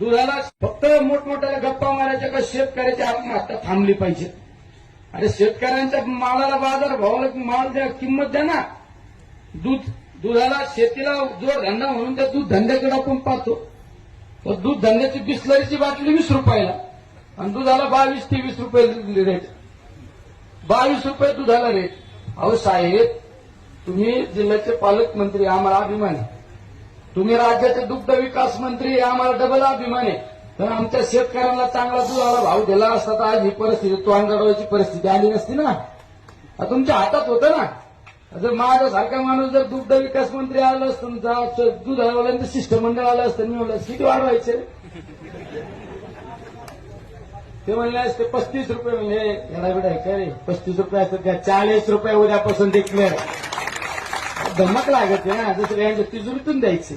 दुधाला फक्त मोठमोठ्याला गप्पा मारायच्या का शेतकऱ्याची आत्महत्या थांबली पाहिजे. अरे शेतकऱ्यांच्या मालाला बाजार भावाला माल द्या, किंमत द्या ना. दुधाला शेतीला जोडधंदा म्हणून त्या दूध धंद्याकडे आपण पाहतो. तर दूध धंद्याची बिस्लरीची बाटली 20 रुपयाला आणि दुधाला 22 ते 20 रुपये रेट. 22 रुपये दुधाला रेट. अहो साहेब, तुम्ही जिल्ह्याचे पालकमंत्री, आम्हाला अभिमान आहे. तुम्ही राज्याचे दुग्ध विकास मंत्री, आम्हाला डबल अभिमान आहे. तर आमच्या शेतकऱ्यांना चांगला दुधाला भाव दिला असता तर आज ही परिस्थिती, तोंडगडवायची परिस्थिती आली नसती ना. तुमच्या हातात होतं ना. जर माझ्यासारखा माणूस जर दुग्ध विकास मंत्री आला असतो, दुधावाल्यांचं शिष्टमंडळ आलं असतं, मी म्हणलं किती वाढवायचे. ते म्हणले असते 35 रुपये. म्हणजे याला बिडा काय रे, 35 रुपये असतात का? 40 रुपये उद्यापासून डिक्लेअर. धमक लागत ना, दुसऱ्या यांच्या तिजोरीतून द्यायचे.